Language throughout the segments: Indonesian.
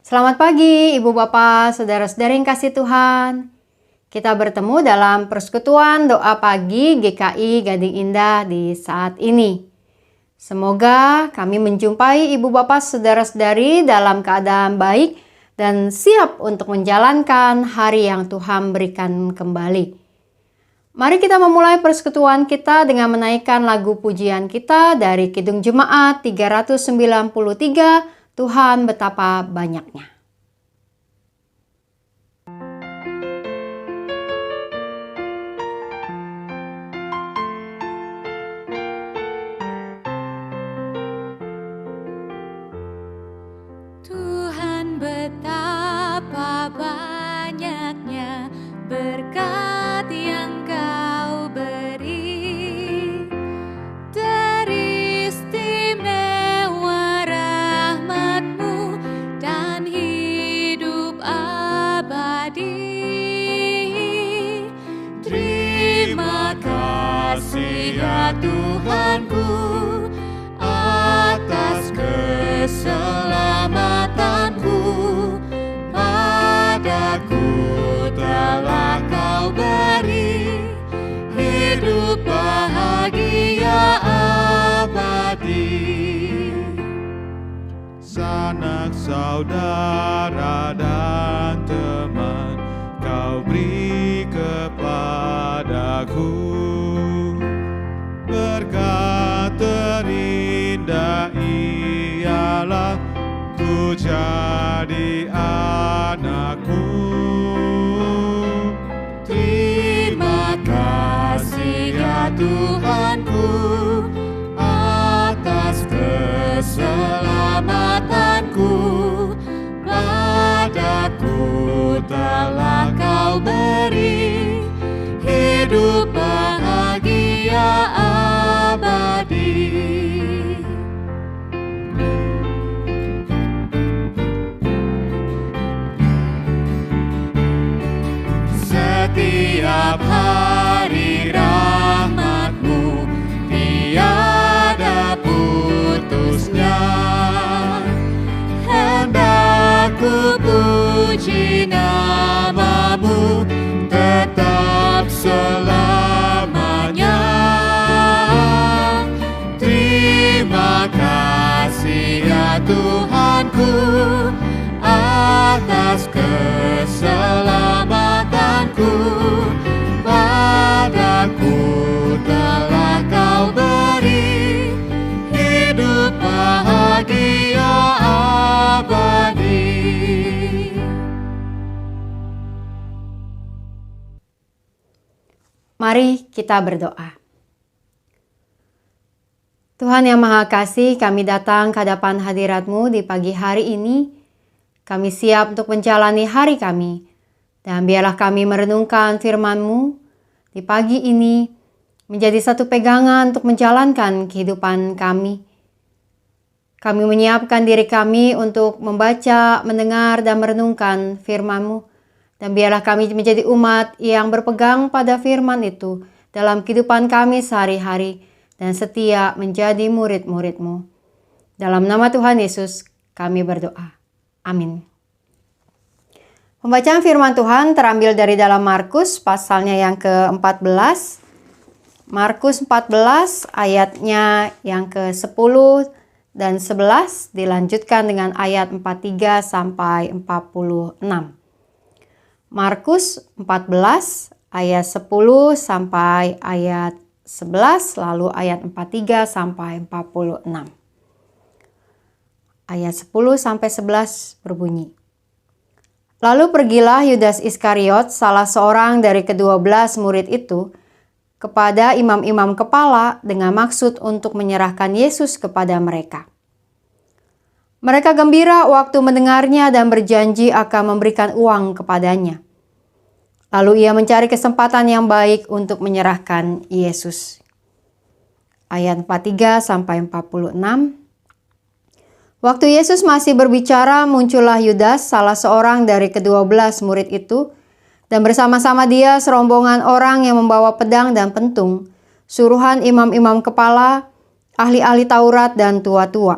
Selamat pagi Ibu Bapak, Saudara-saudari yang kasih Tuhan. Kita bertemu dalam persekutuan doa pagi GKI Gading Indah di saat ini. Semoga kami menjumpai Ibu Bapak, Saudara-saudari dalam keadaan baik dan siap untuk menjalankan hari yang Tuhan berikan kembali. Mari kita memulai persekutuan kita dengan menaikkan lagu pujian kita dari Kidung Jemaat 393, Tuhan betapa banyaknya. Tuhan betapa banyaknya berkat yang Kau beri, teristimewa rahmat-Mu dan hidup abadi. Terima kasih ya Tuhanku atas keselamatanku, padaku telah Kau beri hidup bahagia abadi. Sanak saudara dan teman Kau beri kepadaku, berkat terindah ialah ku jadi anakmu. Terima kasih ya Tuhanku atas keselamatanku, padaku telah Kau beri hidup bahagia abadi. Setiap hari rahmat-Mu tiada putusnya, hendak ku puji nama-Mu tetap selamanya. Terima kasih ya Tuhanku atas keselamatanku, padaku telah Kau beri hidup bahagia abadi. Mari kita berdoa. Tuhan yang Maha Kasih, kami datang ke hadapan hadirat-Mu di pagi hari ini. Kami siap untuk menjalani hari kami. Dan biarlah kami merenungkan firman-Mu di pagi ini menjadi satu pegangan untuk menjalankan kehidupan kami. Kami menyiapkan diri kami untuk membaca, mendengar, dan merenungkan firman-Mu. Dan biarlah kami menjadi umat yang berpegang pada firman itu dalam kehidupan kami sehari-hari dan setia menjadi murid-murid-Mu. Dalam nama Tuhan Yesus kami berdoa. Amin. Pembacaan firman Tuhan terambil dari dalam Markus pasalnya yang ke-14. Markus 14 ayatnya yang ke-10 dan 11 dilanjutkan dengan ayat 43 sampai 46. Markus 14 ayat 10 sampai ayat 11 lalu ayat 43 sampai 46. Ayat 10 sampai 11 berbunyi. Lalu pergilah Yudas Iskariot, salah seorang dari ke-12 murid itu, kepada imam-imam kepala dengan maksud untuk menyerahkan Yesus kepada mereka. Mereka gembira waktu mendengarnya dan berjanji akan memberikan uang kepadanya. Lalu ia mencari kesempatan yang baik untuk menyerahkan Yesus. Ayat 43 sampai 46. Waktu Yesus masih berbicara, muncullah Yudas, salah seorang dari ke-12 murid itu, dan bersama-sama dia serombongan orang yang membawa pedang dan pentung, suruhan imam-imam kepala, ahli-ahli Taurat dan tua-tua.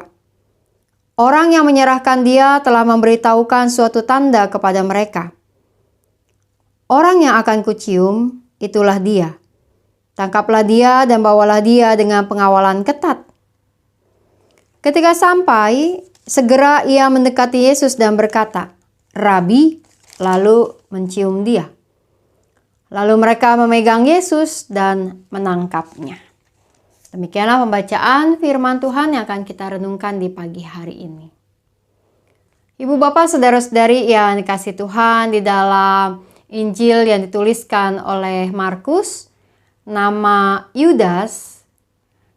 Orang yang menyerahkan dia telah memberitahukan suatu tanda kepada mereka. Orang yang akan kucium, itulah dia. Tangkaplah dia dan bawalah dia dengan pengawalan ketat. Ketika sampai, segera ia mendekati Yesus dan berkata, "Rabi," lalu mencium dia. Lalu mereka memegang Yesus dan menangkapnya. Demikianlah pembacaan firman Tuhan yang akan kita renungkan di pagi hari ini. Ibu bapak saudara-saudari yang dikasihi Tuhan, di dalam Injil yang dituliskan oleh Markus, nama Yudas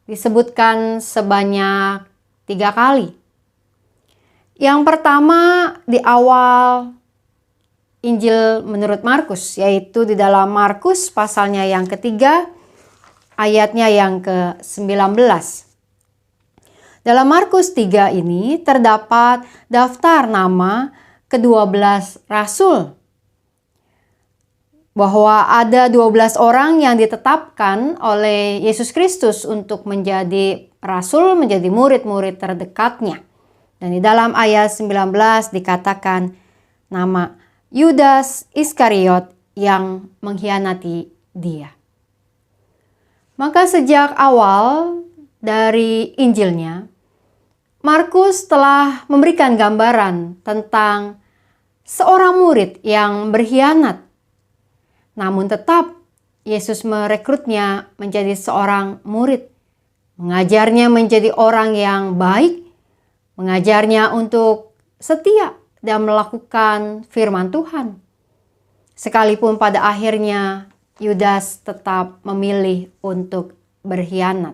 disebutkan sebanyak 3 kali. Yang pertama di awal Injil menurut Markus, yaitu di dalam Markus pasalnya yang ketiga, ayatnya yang ke-19. Dalam Markus 3 ini terdapat daftar nama ke-12 rasul. Bahwa ada 12 orang yang ditetapkan oleh Yesus Kristus untuk menjadi rasul, menjadi murid-murid terdekatnya. Dan di dalam ayat 19 dikatakan nama Yudas Iskariot yang mengkhianati dia. Maka sejak awal dari Injilnya, Markus telah memberikan gambaran tentang seorang murid yang berkhianat. Namun tetap Yesus merekrutnya menjadi seorang murid, mengajarnya menjadi orang yang baik, mengajarnya untuk setia dan melakukan firman Tuhan. Sekalipun pada akhirnya Yudas tetap memilih untuk berkhianat.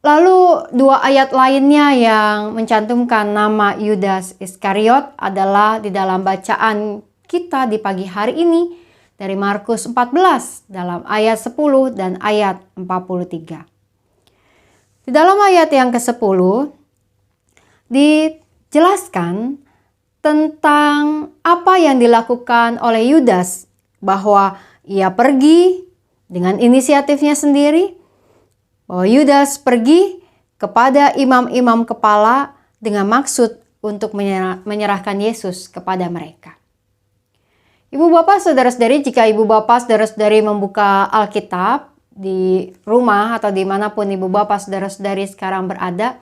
Lalu 2 ayat lainnya yang mencantumkan nama Yudas Iskariot adalah di dalam bacaan kita di pagi hari ini dari Markus 14 dalam ayat 10 dan ayat 43. Di dalam ayat yang ke-10 dijelaskan tentang apa yang dilakukan oleh Yudas, bahwa ia pergi dengan inisiatifnya sendiri, bahwa Yudas pergi kepada imam-imam kepala dengan maksud untuk menyerahkan Yesus kepada mereka. Ibu bapak saudara-saudari, jika ibu bapak saudara-saudari membuka Alkitab di rumah atau dimanapun ibu bapak saudara-saudari sekarang berada,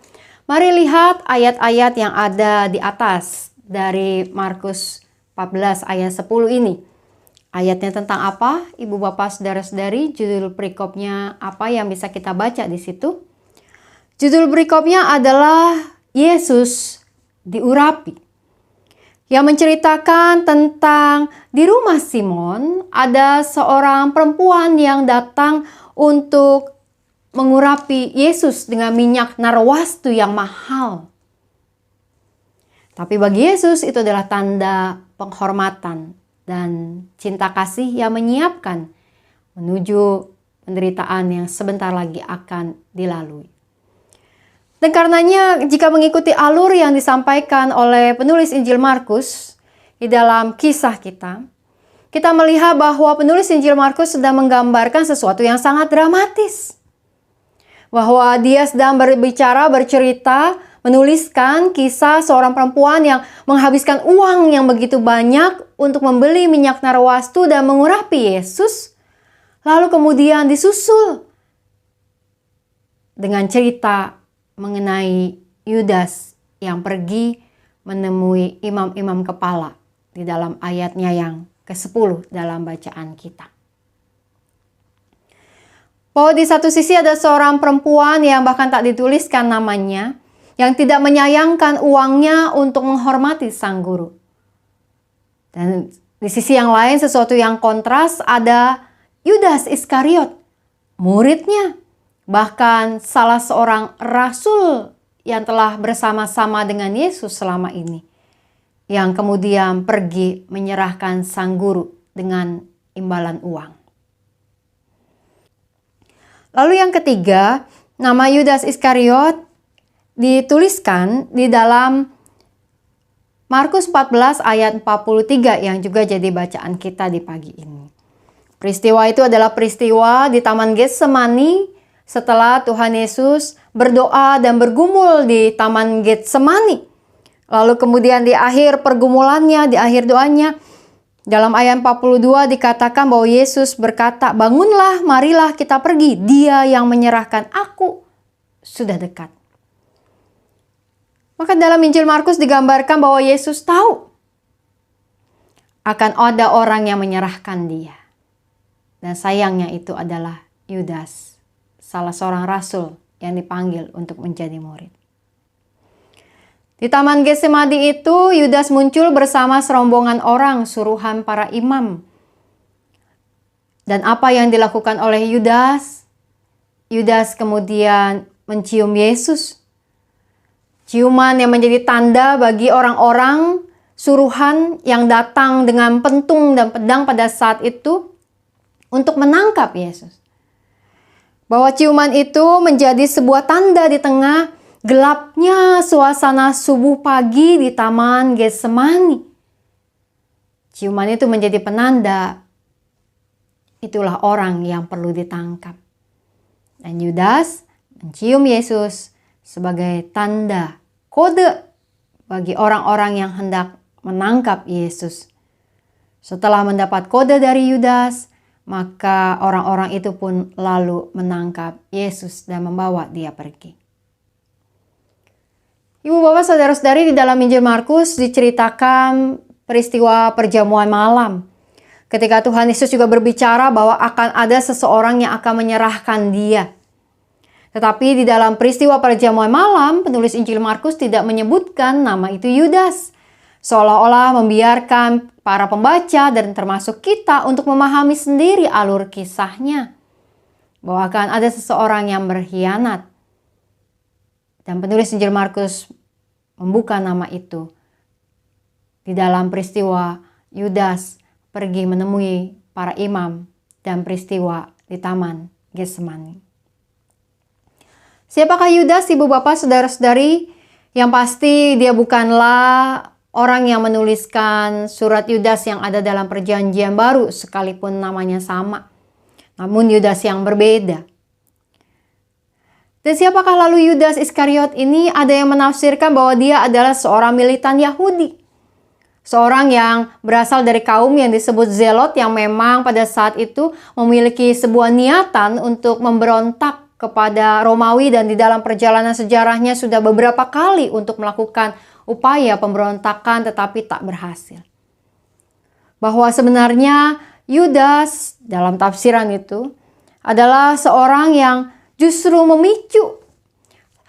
mari lihat ayat-ayat yang ada di atas dari Markus 14 ayat 10 ini. Ayatnya tentang apa? Ibu bapak saudara-saudari, judul perikopnya apa yang bisa kita baca di situ? Judul perikopnya adalah Yesus diurapi. Yang menceritakan tentang di rumah Simon ada seorang perempuan yang datang untuk mengurapi Yesus dengan minyak narwastu yang mahal. Tapi bagi Yesus itu adalah tanda penghormatan dan cinta kasih yang menyiapkan menuju penderitaan yang sebentar lagi akan dilalui. Dan karenanya jika mengikuti alur yang disampaikan oleh penulis Injil Markus di dalam kisah kita, kita melihat bahwa penulis Injil Markus sedang menggambarkan sesuatu yang sangat dramatis. Bahwa dia sedang bercerita, menuliskan kisah seorang perempuan yang menghabiskan uang yang begitu banyak untuk membeli minyak narwastu dan mengurapi Yesus. Lalu kemudian disusul dengan cerita mengenai Yudas yang pergi menemui imam-imam kepala di dalam ayatnya yang ke-10 dalam bacaan kita. Bahwa di satu sisi ada seorang perempuan yang bahkan tak dituliskan namanya, yang tidak menyayangkan uangnya untuk menghormati sang guru. Dan di sisi yang lain sesuatu yang kontras ada Yudas Iskariot, muridnya, bahkan salah seorang rasul yang telah bersama-sama dengan Yesus selama ini, yang kemudian pergi menyerahkan sang guru dengan imbalan uang. Lalu yang ketiga, nama Yudas Iskariot dituliskan di dalam Markus 14 ayat 43 yang juga jadi bacaan kita di pagi ini. Peristiwa itu adalah peristiwa di Taman Getsemani setelah Tuhan Yesus berdoa dan bergumul di Taman Getsemani. Lalu kemudian di akhir pergumulannya, di akhir doanya, dalam ayat 42 dikatakan bahwa Yesus berkata, "Bangunlah, marilah kita pergi. Dia yang menyerahkan aku sudah dekat." Maka dalam Injil Markus digambarkan bahwa Yesus tahu akan ada orang yang menyerahkan dia. Dan sayangnya itu adalah Yudas, salah seorang rasul yang dipanggil untuk menjadi murid. Di Taman Getsemani itu, Yudas muncul bersama serombongan orang suruhan para imam. Dan apa yang dilakukan oleh Yudas? Yudas kemudian mencium Yesus. Ciuman yang menjadi tanda bagi orang-orang suruhan yang datang dengan pentung dan pedang pada saat itu untuk menangkap Yesus. Bahwa ciuman itu menjadi sebuah tanda di tengah gelapnya suasana subuh pagi di Taman Getsemani. Ciuman itu menjadi penanda itulah orang yang perlu ditangkap. Dan Yudas mencium Yesus sebagai tanda kode bagi orang-orang yang hendak menangkap Yesus. Setelah mendapat kode dari Yudas, maka orang-orang itu pun lalu menangkap Yesus dan membawa dia pergi. Ibu bapak saudara-saudari, di dalam Injil Markus diceritakan peristiwa perjamuan malam. Ketika Tuhan Yesus juga berbicara bahwa akan ada seseorang yang akan menyerahkan dia. Tetapi di dalam peristiwa perjamuan malam, penulis Injil Markus tidak menyebutkan nama itu Yudas. Seolah-olah membiarkan para pembaca dan termasuk kita untuk memahami sendiri alur kisahnya. Bahwa akan ada seseorang yang berkhianat. Dan penulis Injil Markus membuka nama itu di dalam peristiwa Yudas pergi menemui para imam dan peristiwa di Taman Getsemani. Siapakah Yudas, ibu bapak, saudara-saudari? Yang pasti dia bukanlah orang yang menuliskan surat Yudas yang ada dalam Perjanjian Baru sekalipun namanya sama. Namun Yudas yang berbeda. Dan siapakah lalu Yudas Iskariot ini? Ada yang menafsirkan bahwa dia adalah seorang militan Yahudi. Seorang yang berasal dari kaum yang disebut Zelot yang memang pada saat itu memiliki sebuah niatan untuk memberontak kepada Romawi dan di dalam perjalanan sejarahnya sudah beberapa kali untuk melakukan upaya pemberontakan tetapi tak berhasil. Bahwa sebenarnya Yudas dalam tafsiran itu adalah seorang yang justru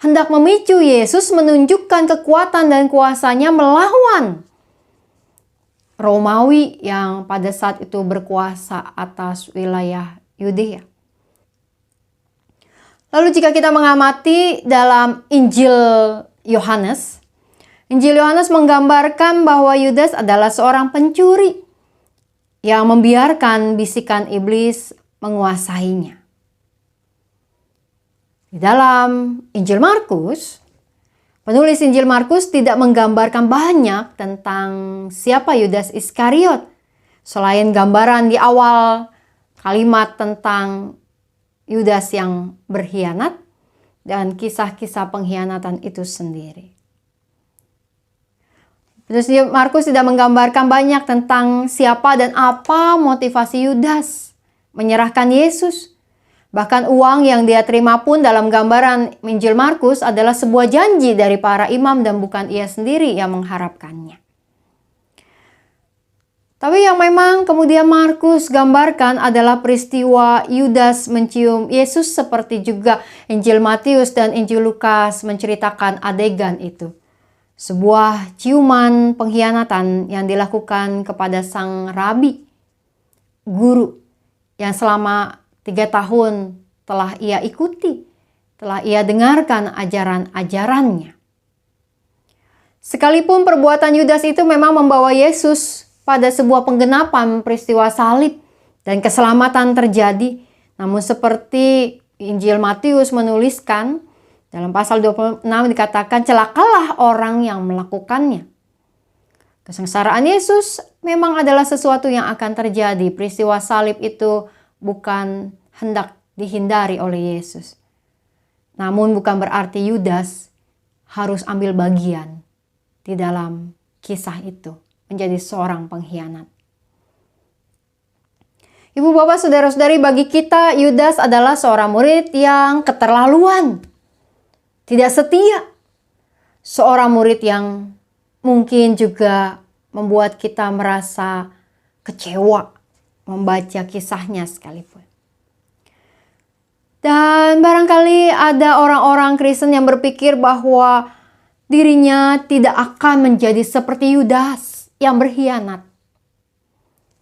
hendak memicu Yesus menunjukkan kekuatan dan kuasanya melawan Romawi yang pada saat itu berkuasa atas wilayah Yudea. Lalu jika kita mengamati dalam Injil Yohanes menggambarkan bahwa Yudas adalah seorang pencuri yang membiarkan bisikan iblis menguasainya. Di dalam Injil Markus, penulis Injil Markus tidak menggambarkan banyak tentang siapa Yudas Iskariot. Selain gambaran di awal kalimat tentang Yudas yang berkhianat dan kisah-kisah pengkhianatan itu sendiri. Penulis Markus tidak menggambarkan banyak tentang siapa dan apa motivasi Yudas menyerahkan Yesus. Bahkan uang yang dia terima pun dalam gambaran Injil Markus adalah sebuah janji dari para imam dan bukan ia sendiri yang mengharapkannya. Tapi yang memang kemudian Markus gambarkan adalah peristiwa Yudas mencium Yesus seperti juga Injil Matius dan Injil Lukas menceritakan adegan itu. Sebuah ciuman pengkhianatan yang dilakukan kepada sang rabi, guru yang selama 3 tahun telah ia ikuti, telah ia dengarkan ajaran-ajarannya. Sekalipun perbuatan Yudas itu memang membawa Yesus pada sebuah penggenapan peristiwa salib dan keselamatan terjadi, namun seperti Injil Matius menuliskan, dalam pasal 26 dikatakan celakalah orang yang melakukannya. Kesengsaraan Yesus memang adalah sesuatu yang akan terjadi. Peristiwa salib itu bukan hendak dihindari oleh Yesus. Namun bukan berarti Yudas harus ambil bagian di dalam kisah itu, menjadi seorang pengkhianat. Ibu bapak saudara-saudari, bagi kita Yudas adalah seorang murid yang keterlaluan, tidak setia. Seorang murid yang mungkin juga membuat kita merasa kecewa membaca kisahnya sekalipun. Dan barangkali ada orang-orang Kristen yang berpikir bahwa dirinya tidak akan menjadi seperti Yudas yang berkhianat.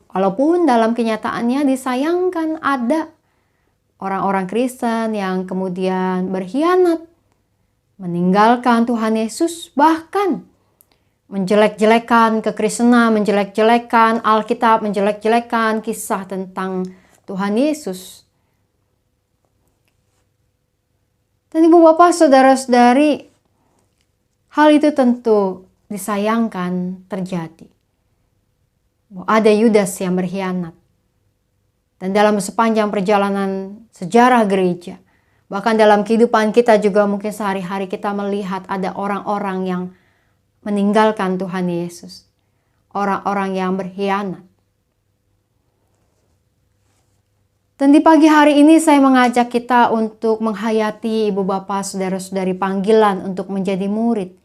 Walaupun dalam kenyataannya disayangkan ada orang-orang Kristen yang kemudian berkhianat, meninggalkan Tuhan Yesus, bahkan menjelek-jelekan kekristenan, menjelek-jelekan Alkitab, menjelek-jelekan kisah tentang Tuhan Yesus. Dan ibu bapak saudara-saudari, hal itu tentu disayangkan terjadi. Ada Yudas yang berkhianat. Dan dalam sepanjang perjalanan sejarah gereja, bahkan dalam kehidupan kita juga mungkin sehari-hari kita melihat ada orang-orang yang meninggalkan Tuhan Yesus. Orang-orang yang berkhianat. Dan di pagi hari ini saya mengajak kita untuk menghayati ibu bapak saudara-saudari panggilan untuk menjadi murid.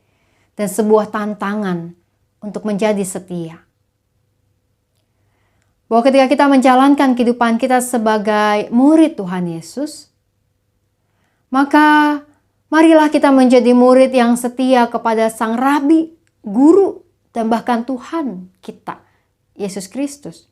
Dan sebuah tantangan untuk menjadi setia. Bahwa ketika kita menjalankan kehidupan kita sebagai murid Tuhan Yesus, maka marilah kita menjadi murid yang setia kepada Sang Rabi, Guru, dan bahkan Tuhan kita, Yesus Kristus.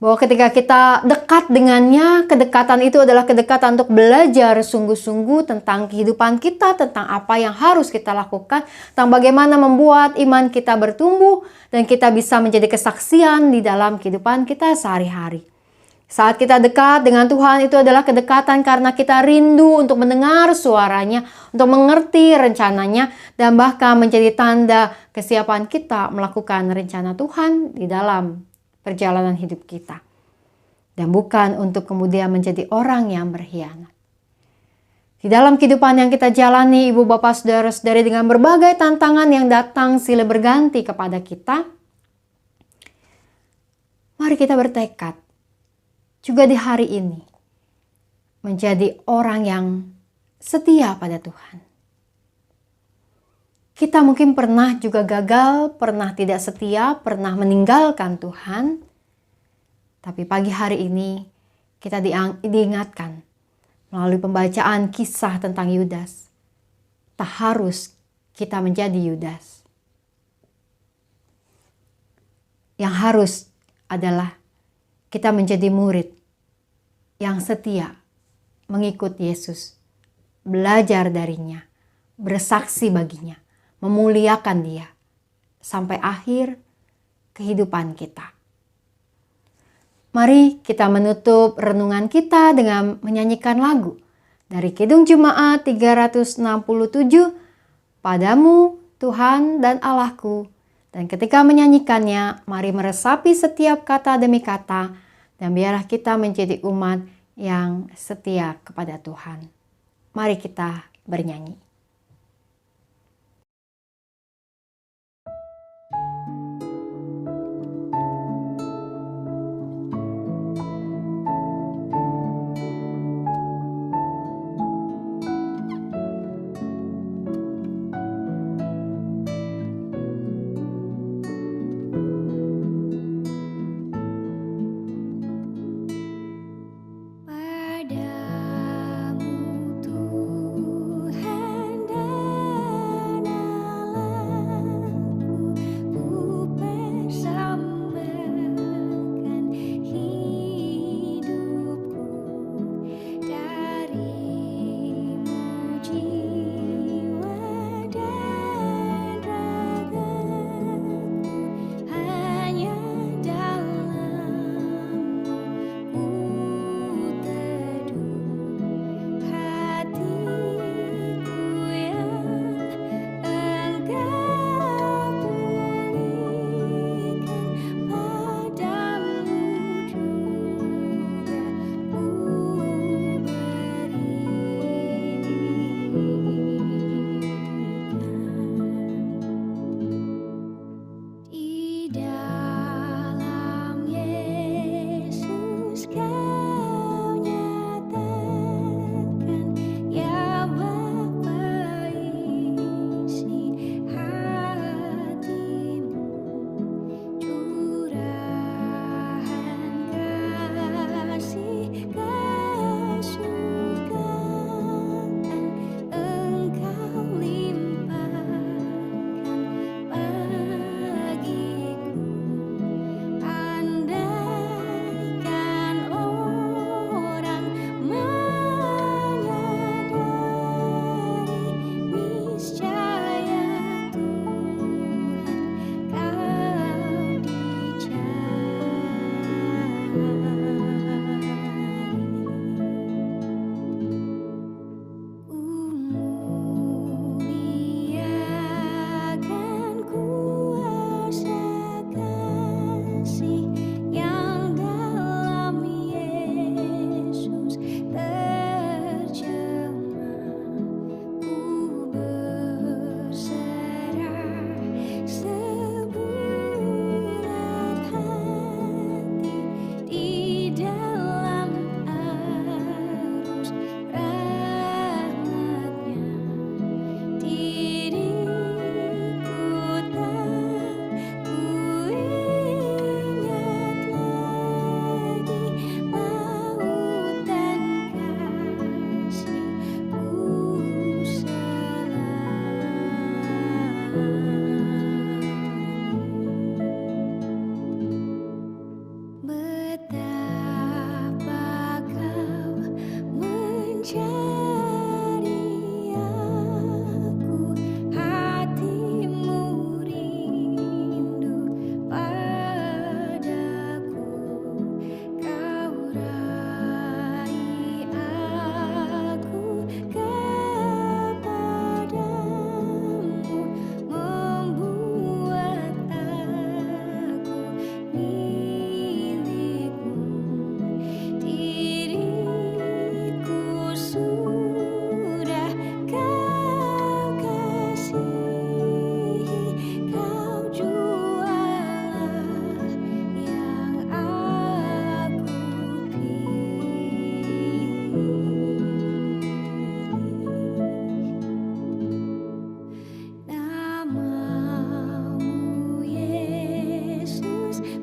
Bahwa ketika kita dekat dengannya, kedekatan itu adalah kedekatan untuk belajar sungguh-sungguh tentang kehidupan kita, tentang apa yang harus kita lakukan, tentang bagaimana membuat iman kita bertumbuh, dan kita bisa menjadi kesaksian di dalam kehidupan kita sehari-hari. Saat kita dekat dengan Tuhan itu adalah kedekatan karena kita rindu untuk mendengar suaranya, untuk mengerti rencananya, dan bahkan menjadi tanda kesiapan kita melakukan rencana Tuhan di dalam perjalanan hidup kita. Dan bukan untuk kemudian menjadi orang yang berkhianat. Di dalam kehidupan yang kita jalani, ibu bapak saudara-saudari, dengan berbagai tantangan yang datang silih berganti kepada kita, mari kita bertekad juga di hari ini menjadi orang yang setia pada Tuhan. Kita mungkin pernah juga gagal, pernah tidak setia, pernah meninggalkan Tuhan. Tapi pagi hari ini kita diingatkan melalui pembacaan kisah tentang Yudas. Tak harus kita menjadi Yudas. Yang harus adalah kita menjadi murid yang setia mengikut Yesus, belajar darinya, bersaksi baginya, memuliakan Dia sampai akhir kehidupan kita. Mari kita menutup renungan kita dengan menyanyikan lagu dari Kidung Jemaat 367, Padamu Tuhan dan Allahku. Dan ketika menyanyikannya, mari meresapi setiap kata demi kata, dan biarlah kita menjadi umat yang setia kepada Tuhan. Mari kita bernyanyi. Padamu Tuhan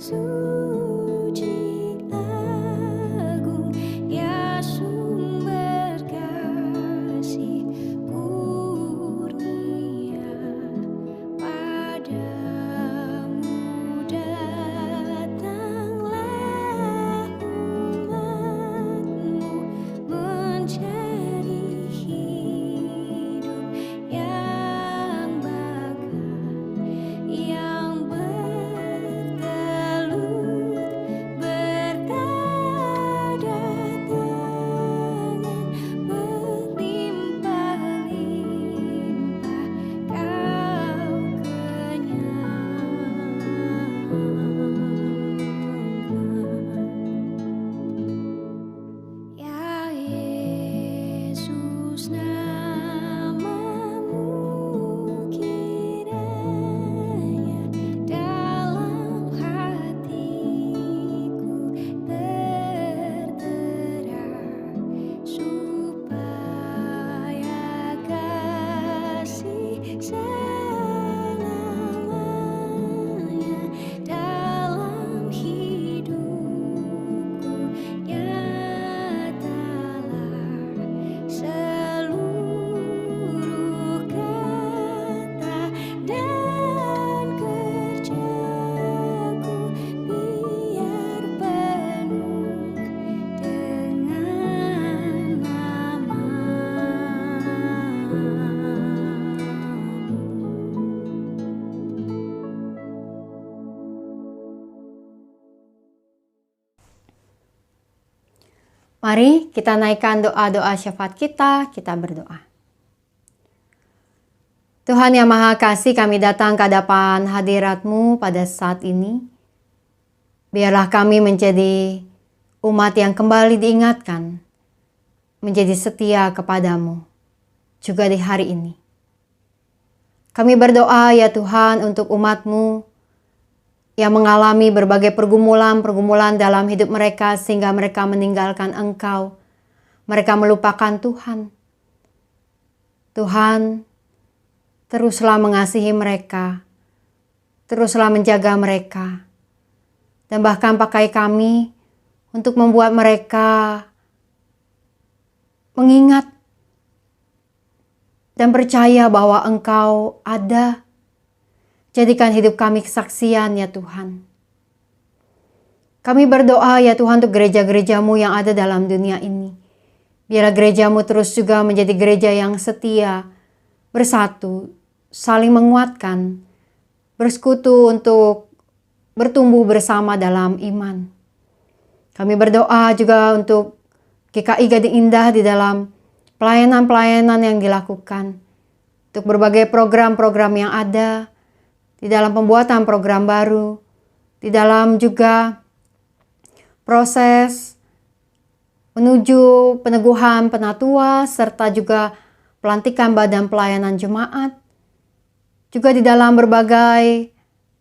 suci agung, ya sumber kasih kurnia, padamu datanglah umat-Mu mencari hidup yang bakal, yang bertelut bertadatangan berlimpah-limpah, Kau kenyangkan. Ya Yesus, nama-Mu kiranya dalam hatiku tertera, supaya kasih selamanya dalam hidupku nyatalah seluruh kata dan kerjaku, biar penuh dengan Mari kita naikkan doa-doa syafaat kita berdoa. Tuhan yang Maha Kasih, kami datang ke hadapan hadirat-Mu pada saat ini. Biarlah kami menjadi umat yang kembali diingatkan, menjadi setia kepadamu, juga di hari ini. Kami berdoa ya Tuhan untuk umat-Mu yang mengalami berbagai pergumulan dalam hidup mereka sehingga mereka meninggalkan Engkau. Mereka melupakan Tuhan. Tuhan, teruslah mengasihi mereka. Teruslah menjaga mereka. Dan bahkan pakai kami untuk membuat mereka mengingat dan percaya bahwa Engkau ada. Jadikan hidup kami kesaksian ya Tuhan. Kami berdoa ya Tuhan untuk gereja-gereja-Mu yang ada dalam dunia ini. Biarlah gereja-Mu terus juga menjadi gereja yang setia, bersatu, saling menguatkan, bersekutu untuk bertumbuh bersama dalam iman. Kami berdoa juga untuk GKI Gading Indah di dalam pelayanan-pelayanan yang dilakukan. Untuk berbagai program-program yang ada, di dalam pembuatan program baru, di dalam juga proses menuju peneguhan penatua, serta juga pelantikan badan pelayanan jemaat, juga di dalam berbagai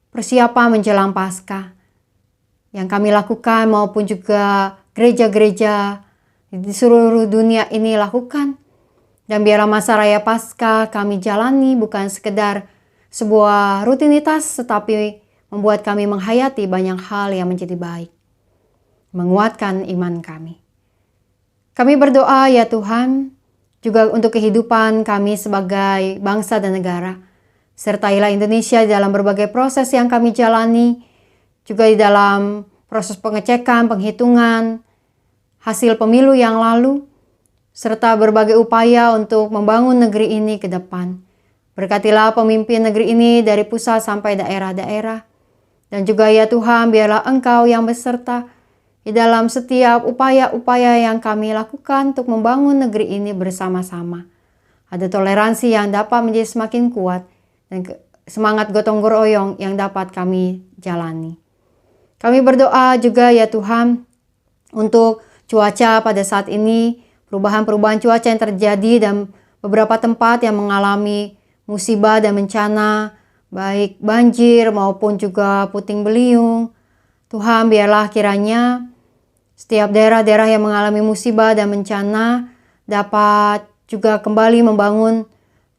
persiapan menjelang Paskah yang kami lakukan maupun juga gereja-gereja di seluruh dunia ini lakukan. Dan biarlah masa raya Paskah kami jalani bukan sekedar sebuah rutinitas, tetapi membuat kami menghayati banyak hal yang menjadi baik, menguatkan iman kami. Kami berdoa ya Tuhan, juga untuk kehidupan kami sebagai bangsa dan negara. Sertailah Indonesia dalam berbagai proses yang kami jalani, juga di dalam proses pengecekan, penghitungan, hasil pemilu yang lalu, serta berbagai upaya untuk membangun negeri ini ke depan. Berkatilah pemimpin negeri ini dari pusat sampai daerah-daerah. Dan juga ya Tuhan, biarlah Engkau yang beserta di dalam setiap upaya-upaya yang kami lakukan untuk membangun negeri ini bersama-sama. Ada toleransi yang dapat menjadi semakin kuat dan semangat gotong royong yang dapat kami jalani. Kami berdoa juga ya Tuhan untuk cuaca pada saat ini, perubahan-perubahan cuaca yang terjadi dan beberapa tempat yang mengalami musibah dan bencana, baik banjir maupun juga puting beliung. Tuhan, biarlah kiranya setiap daerah-daerah yang mengalami musibah dan bencana dapat juga kembali membangun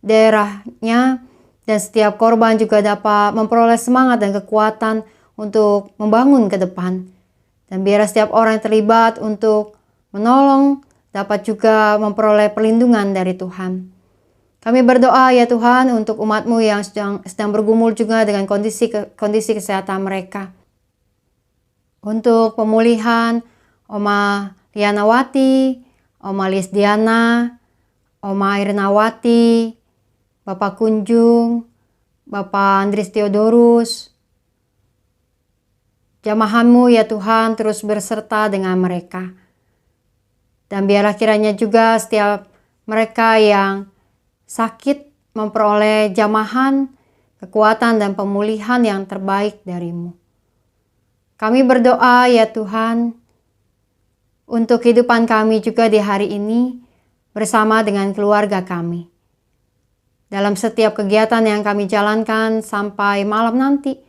daerahnya, dan setiap korban juga dapat memperoleh semangat dan kekuatan untuk membangun ke depan. Dan biar setiap orang yang terlibat untuk menolong dapat juga memperoleh perlindungan dari Tuhan. Kami berdoa ya Tuhan untuk umat-Mu yang sedang bergumul juga dengan kondisi kesehatan mereka. Untuk pemulihan Oma Lianawati, Oma Lisdiana, Oma Irnawati, Bapak Kunjung, Bapak Andris Theodorus. Jamahan-Mu ya Tuhan terus berserta dengan mereka. Dan biarlah kiranya juga setiap mereka yang sakit memperoleh jamahan, kekuatan dan pemulihan yang terbaik dari-Mu. Kami berdoa ya Tuhan untuk kehidupan kami juga di hari ini bersama dengan keluarga kami. Dalam setiap kegiatan yang kami jalankan sampai malam nanti,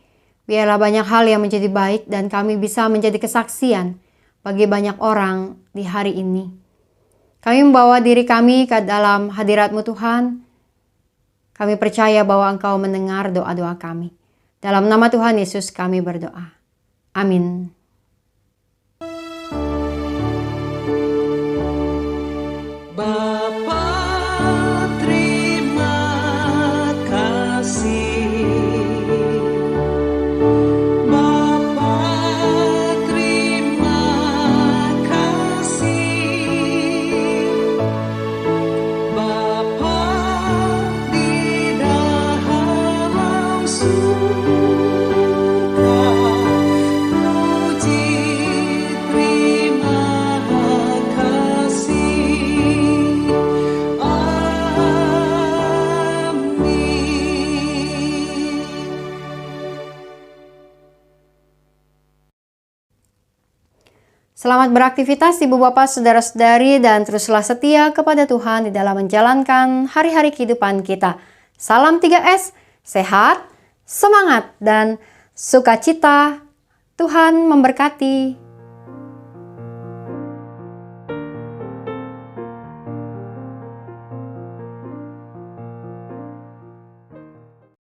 biarlah banyak hal yang menjadi baik dan kami bisa menjadi kesaksian bagi banyak orang di hari ini. Kami membawa diri kami ke dalam hadirat-Mu Tuhan. Kami percaya bahwa Engkau mendengar doa-doa kami. Dalam nama Tuhan Yesus kami berdoa. Amin. Bapa, terima kasih. Bapa, terima kasih. Bapa di dalam surga, puji terima kasih. Selamat beraktivitas Ibu Bapak, Saudara-saudari, dan teruslah setia kepada Tuhan di dalam menjalankan hari-hari kehidupan kita. Salam 3S, sehat, semangat, dan sukacita. Tuhan memberkati.